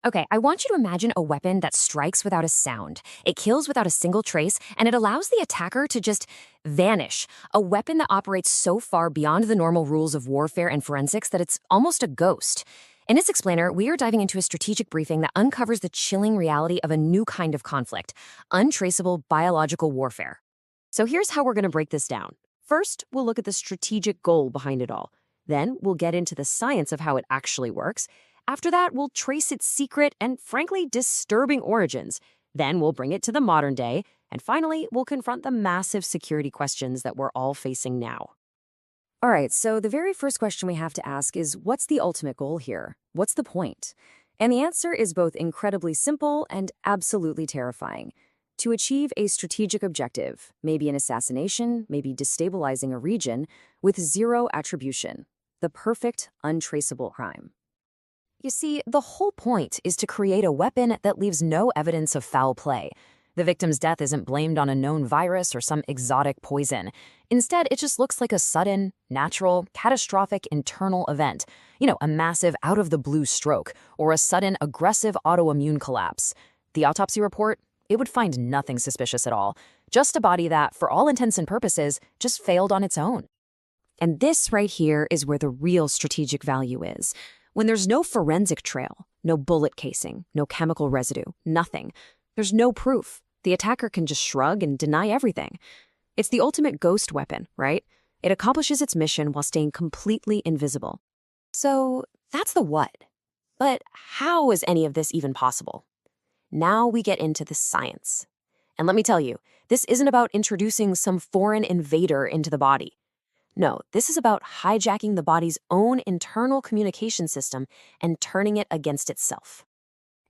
Okay, I want you to imagine a weapon that strikes without a sound. It kills without a single trace, and it allows the attacker to just vanish. A weapon that operates so far beyond the normal rules of warfare and forensics that it's almost a ghost. In its explainer, we are diving into a strategic briefing that uncovers the chilling reality of a new kind of conflict, untraceable biological warfare. So here's how we're going to break this down. First, we'll look at the strategic goal behind it all. Then, we'll get into the science of how it actually works. After that, we'll trace its secret and, frankly, disturbing origins. Then we'll bring it to the modern day. And finally, we'll confront the massive security questions that we're all facing now. All right, so the very first question we have to ask is, what's the ultimate goal here? What's the point? And the answer is both incredibly simple and absolutely terrifying. To achieve a strategic objective, maybe an assassination, maybe destabilizing a region, with zero attribution, the perfect, untraceable crime. You see, the whole point is to create a weapon that leaves no evidence of foul play. The victim's death isn't blamed on a known virus or some exotic poison. Instead, it just looks like a sudden, natural, catastrophic internal event. A massive out-of-the-blue stroke or a sudden aggressive autoimmune collapse. The autopsy report, it would find nothing suspicious at all. Just a body that, for all intents and purposes, just failed on its own. And this right here is where the real strategic value is. When there's no forensic trail, no bullet casing, no chemical residue, nothing, there's no proof. The attacker can just shrug and deny everything. It's the ultimate ghost weapon, right? It accomplishes its mission while staying completely invisible. So that's the what. But how is any of this even possible? Now we get into the science. And let me tell you, this isn't about introducing some foreign invader into the body. No, this is about hijacking the body's own internal communication system and turning it against itself.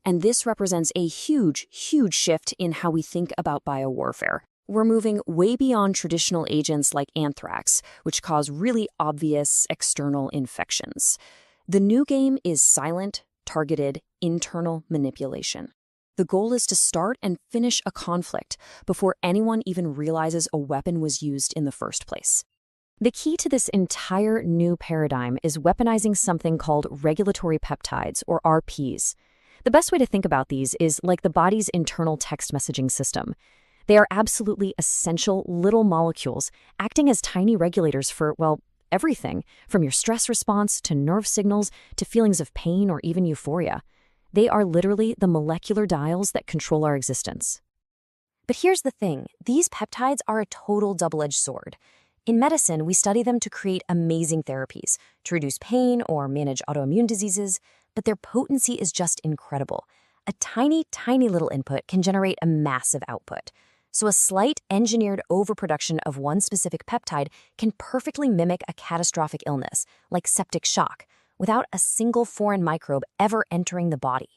And this represents a huge, huge shift in how we think about biowarfare. We're moving way beyond traditional agents like anthrax, which cause really obvious external infections. The new game is silent, targeted, internal manipulation. The goal is to start and finish a conflict before anyone even realizes a weapon was used in the first place. The key to this entire new paradigm is weaponizing something called regulatory peptides, or RPs. The best way to think about these is like the body's internal text messaging system. They are absolutely essential little molecules acting as tiny regulators for, well, everything, from your stress response to nerve signals to feelings of pain or even euphoria. They are literally the molecular dials that control our existence. But here's the thing, these peptides are a total double-edged sword. In medicine, we study them to create amazing therapies, to reduce pain or manage autoimmune diseases, but their potency is just incredible. A tiny, tiny little input can generate a massive output. So a slight engineered overproduction of one specific peptide can perfectly mimic a catastrophic illness, like septic shock, without a single foreign microbe ever entering the body.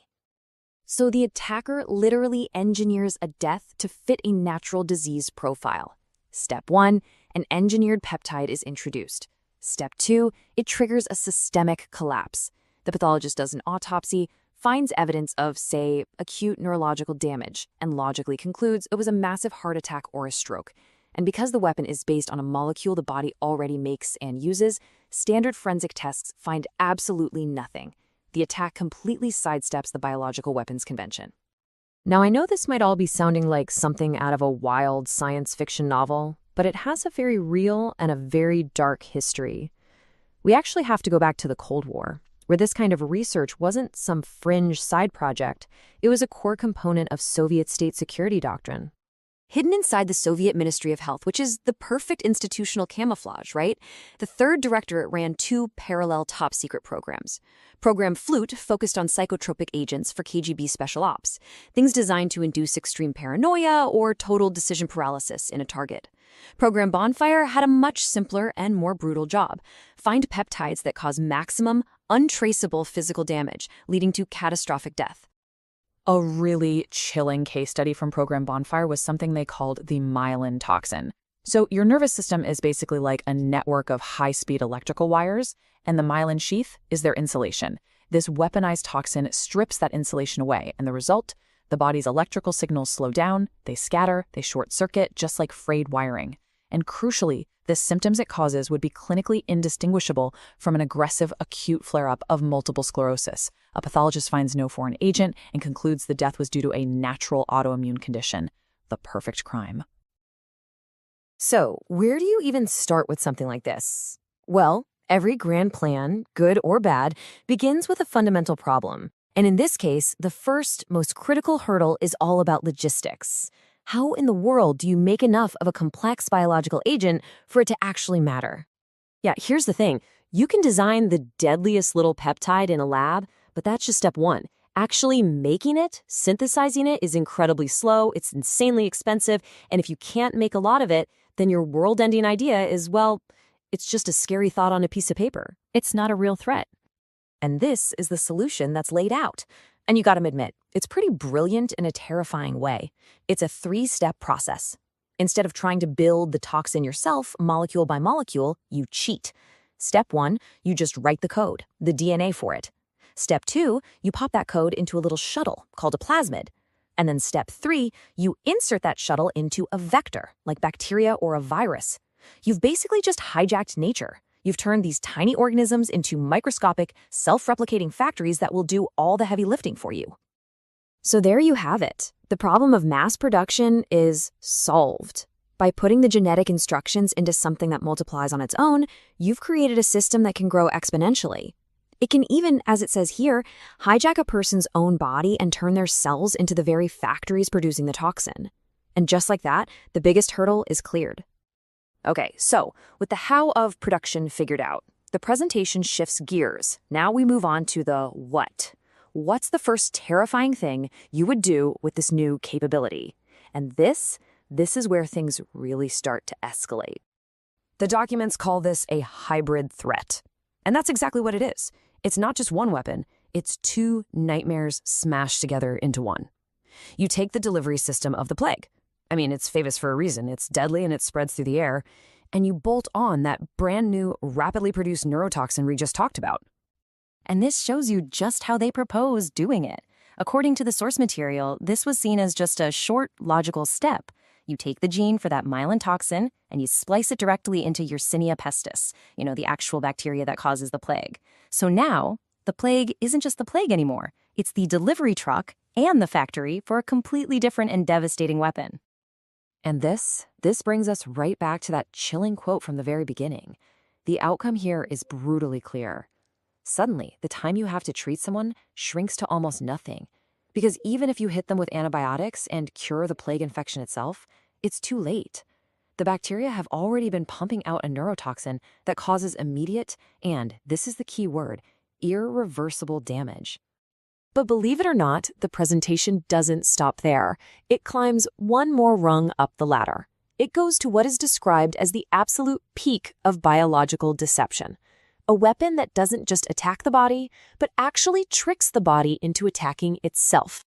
So the attacker literally engineers a death to fit a natural disease profile. Step 1, an engineered peptide is introduced. Step 2, it triggers a systemic collapse. The pathologist does an autopsy, finds evidence of, say, acute neurological damage, and logically concludes it was a massive heart attack or a stroke. And because the weapon is based on a molecule the body already makes and uses, standard forensic tests find absolutely nothing. The attack completely sidesteps the biological weapons convention. Now, I know this might all be sounding like something out of a wild science fiction novel, but it has a very real and a very dark history. We actually have to go back to the Cold War, where this kind of research wasn't some fringe side project. It was a core component of Soviet state security doctrine. Hidden inside the Soviet Ministry of Health, which is the perfect institutional camouflage, right? The third directorate ran 2 parallel top-secret programs. Program Flute focused on psychotropic agents for KGB special ops, things designed to induce extreme paranoia or total decision paralysis in a target. Program Bonfire had a much simpler and more brutal job. Find peptides that cause maximum, untraceable physical damage, leading to catastrophic death. A really chilling case study from Program Bonfire was something they called the myelin toxin. So your nervous system is basically like a network of high-speed electrical wires, and the myelin sheath is their insulation. This weaponized toxin strips that insulation away, and the result? The body's electrical signals slow down, they scatter, they short-circuit, just like frayed wiring. and crucially, the symptoms it causes would be clinically indistinguishable from an aggressive acute flare-up of multiple sclerosis. A pathologist finds no foreign agent and concludes the death was due to a natural autoimmune condition. The perfect crime. So, where do you even start with something like this? Well, every grand plan, good or bad, begins with a fundamental problem. And in this case, the first, most critical hurdle is all about logistics. How in the world do you make enough of a complex biological agent for it to actually matter? Yeah, here's the thing. You can design the deadliest little peptide in a lab, but that's just step one. Actually making it, synthesizing it, is incredibly slow, it's insanely expensive, and if you can't make a lot of it, then your world-ending idea is, well, it's just a scary thought on a piece of paper. It's not a real threat. And this is the solution that's laid out. And you gotta admit, it's pretty brilliant in a terrifying way. It's a 3-step process. Instead of trying to build the toxin yourself, molecule by molecule, you cheat. Step 1, you just write the code, the DNA for it. Step 2, you pop that code into a little shuttle called a plasmid. And then step 3, you insert that shuttle into a vector, like bacteria or a virus. You've basically just hijacked nature. You've turned these tiny organisms into microscopic, self-replicating factories that will do all the heavy lifting for you. So there you have it. The problem of mass production is solved. By putting the genetic instructions into something that multiplies on its own, you've created a system that can grow exponentially. It can even, as it says here, hijack a person's own body and turn their cells into the very factories producing the toxin. And just like that, the biggest hurdle is cleared. Okay, so with the how of production figured out, the presentation shifts gears. Now we move on to the what. What's the first terrifying thing you would do with this new capability? And this is where things really start to escalate. The documents call this a hybrid threat. And that's exactly what it is. It's not just one weapon, it's 2 nightmares smashed together into one. You take the delivery system of the plague. I mean, it's famous for a reason. It's deadly and it spreads through the air. And you bolt on that brand new, rapidly produced neurotoxin we just talked about. And this shows you just how they propose doing it. According to the source material, this was seen as just a short, logical step. You take the gene for that myelin toxin and you splice it directly into Yersinia pestis, the actual bacteria that causes the plague. So now, the plague isn't just the plague anymore. It's the delivery truck and the factory for a completely different and devastating weapon. And this brings us right back to that chilling quote from the very beginning. The outcome here is brutally clear. Suddenly, the time you have to treat someone shrinks to almost nothing. Because even if you hit them with antibiotics and cure the plague infection itself, it's too late. The bacteria have already been pumping out a neurotoxin that causes immediate and, this is the key word, irreversible damage. But believe it or not, the presentation doesn't stop there. It climbs one more rung up the ladder. It goes to what is described as the absolute peak of biological deception. A weapon that doesn't just attack the body, but actually tricks the body into attacking itself.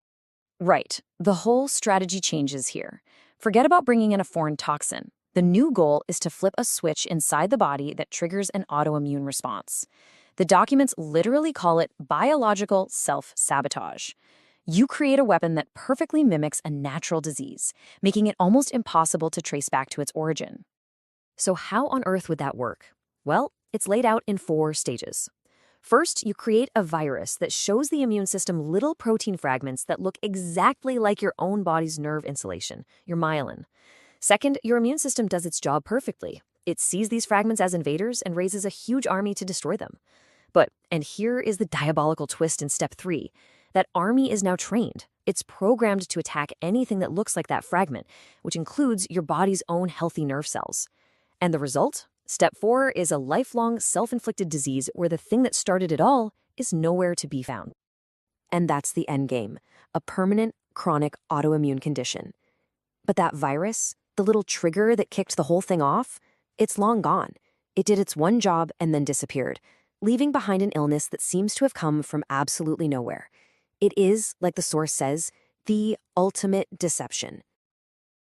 Right. The whole strategy changes here. Forget about bringing in a foreign toxin. The new goal is to flip a switch inside the body that triggers an autoimmune response. The documents literally call it biological self-sabotage. You create a weapon that perfectly mimics a natural disease, making it almost impossible to trace back to its origin. So how on earth would that work? Well, it's laid out in 4 stages. First, you create a virus that shows the immune system little protein fragments that look exactly like your own body's nerve insulation, your myelin. Second, your immune system does its job perfectly. It sees these fragments as invaders and raises a huge army to destroy them. And here is the diabolical twist in step 3. That army is now trained. It's programmed to attack anything that looks like that fragment, which includes your body's own healthy nerve cells. And the result? Step 4 is a lifelong self-inflicted disease where the thing that started it all is nowhere to be found. And that's the end game, a permanent, chronic autoimmune condition. But that virus, the little trigger that kicked the whole thing off, it's long gone. It did its one job and then disappeared, leaving behind an illness that seems to have come from absolutely nowhere. It is, like the source says, the ultimate deception.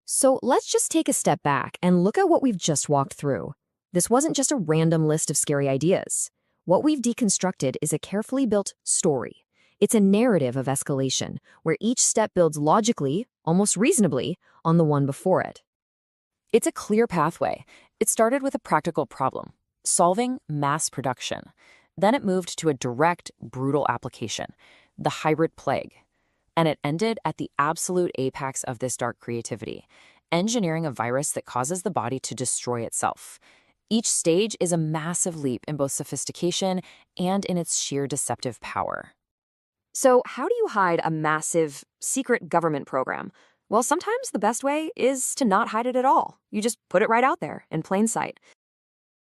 So let's just take a step back and look at what we've just walked through. This wasn't just a random list of scary ideas. What we've deconstructed is a carefully built story. It's a narrative of escalation, where each step builds logically, almost reasonably, on the one before it. It's a clear pathway. It started with a practical problem, solving mass production. Then it moved to a direct, brutal application, the hybrid plague. And it ended at the absolute apex of this dark creativity, engineering a virus that causes the body to destroy itself. Each stage is a massive leap in both sophistication and in its sheer deceptive power. So, how do you hide a massive, secret government program? Well, sometimes the best way is to not hide it at all. You just put it right out there in plain sight.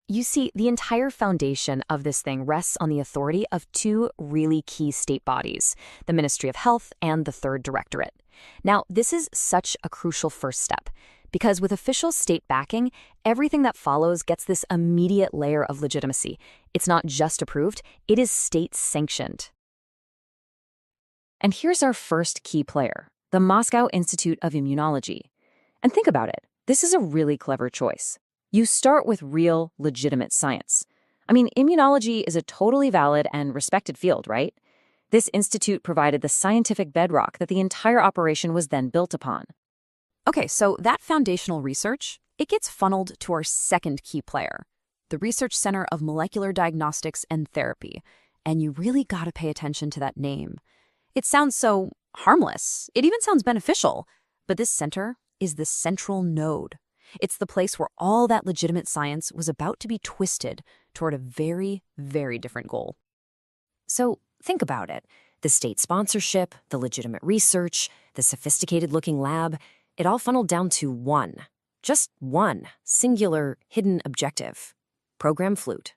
You see, the entire foundation of this thing rests on the authority of two really key state bodies, the Ministry of Health and the Third Directorate. Now, this is such a crucial first step, because with official state backing, everything that follows gets this immediate layer of legitimacy. It's not just approved, it is state-sanctioned. And here's our first key player, the Moscow Institute of Immunology. And think about it, this is a really clever choice. You start with real, legitimate science. I mean, immunology is a totally valid and respected field, right? This institute provided the scientific bedrock that the entire operation was then built upon. Okay, so that foundational research, it gets funneled to our second key player, the Research Center of Molecular Diagnostics and Therapy. And you really gotta pay attention to that name. It sounds so harmless. It even sounds beneficial. But this center is the central node. It's the place where all that legitimate science was about to be twisted toward a very, very different goal. So think about it. The state sponsorship, the legitimate research, the sophisticated-looking lab, it all funneled down to one. Just one singular hidden objective. Program Flute.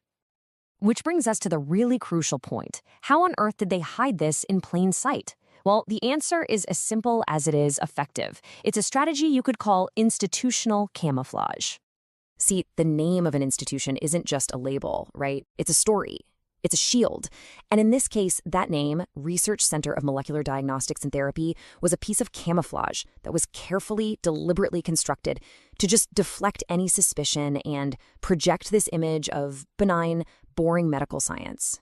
Which brings us to the really crucial point. How on earth did they hide this in plain sight? Well, the answer is as simple as it is effective. It's a strategy you could call institutional camouflage. See, the name of an institution isn't just a label, right? It's a story. It's a shield. And in this case, that name, Research Center of Molecular Diagnostics and Therapy, was a piece of camouflage that was carefully, deliberately constructed to just deflect any suspicion and project this image of benign, boring medical science.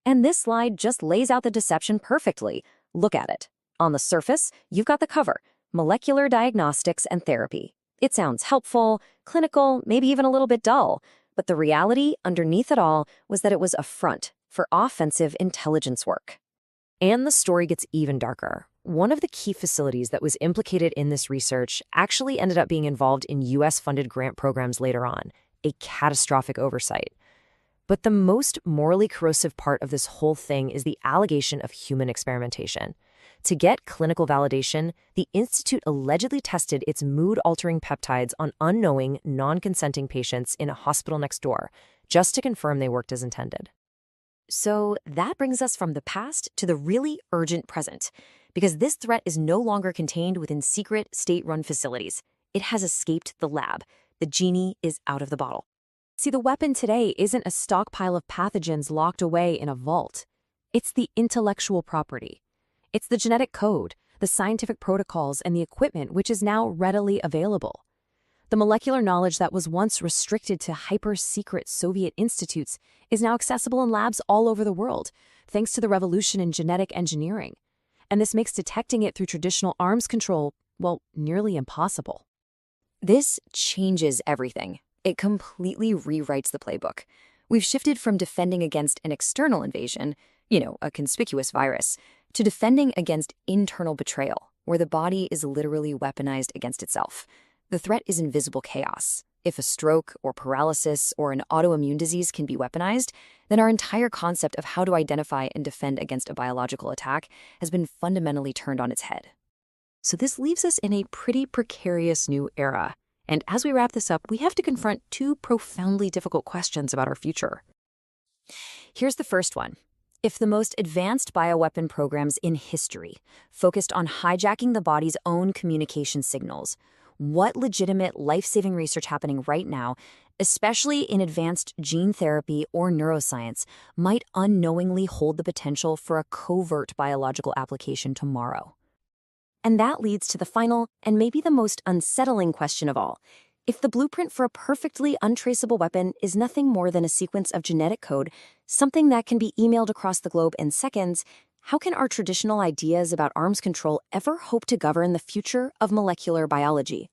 And this slide just lays out the deception perfectly. Look at it. On the surface, you've got the cover, Molecular Diagnostics and Therapy. It sounds helpful, clinical, maybe even a little bit dull. But the reality underneath it all was that it was a front for offensive intelligence work. And the story gets even darker. One of the key facilities that was implicated in this research actually ended up being involved in US-funded grant programs later on, a catastrophic oversight. But the most morally corrosive part of this whole thing is the allegation of human experimentation. To get clinical validation, the institute allegedly tested its mood-altering peptides on unknowing, non-consenting patients in a hospital next door, just to confirm they worked as intended. So that brings us from the past to the really urgent present, because this threat is no longer contained within secret, state-run facilities. It has escaped the lab. The genie is out of the bottle. See, the weapon today isn't a stockpile of pathogens locked away in a vault. It's the intellectual property. It's the genetic code, the scientific protocols, and the equipment which is now readily available. The molecular knowledge that was once restricted to hyper-secret Soviet institutes is now accessible in labs all over the world, thanks to the revolution in genetic engineering. And this makes detecting it through traditional arms control, well, nearly impossible. This changes everything. It completely rewrites the playbook. We've shifted from defending against an external invasion, a conspicuous virus, to defending against internal betrayal, where the body is literally weaponized against itself. The threat is invisible chaos. If a stroke or paralysis or an autoimmune disease can be weaponized, then our entire concept of how to identify and defend against a biological attack has been fundamentally turned on its head. So this leaves us in a pretty precarious new era. And as we wrap this up, we have to confront two profoundly difficult questions about our future. Here's the first one. If the most advanced bioweapon programs in history focused on hijacking the body's own communication signals, what legitimate life-saving research happening right now, especially in advanced gene therapy or neuroscience, might unknowingly hold the potential for a covert biological application tomorrow? And that leads to the final and maybe the most unsettling question of all. If the blueprint for a perfectly untraceable weapon is nothing more than a sequence of genetic code, something that can be emailed across the globe in seconds, how can our traditional ideas about arms control ever hope to govern the future of molecular biology?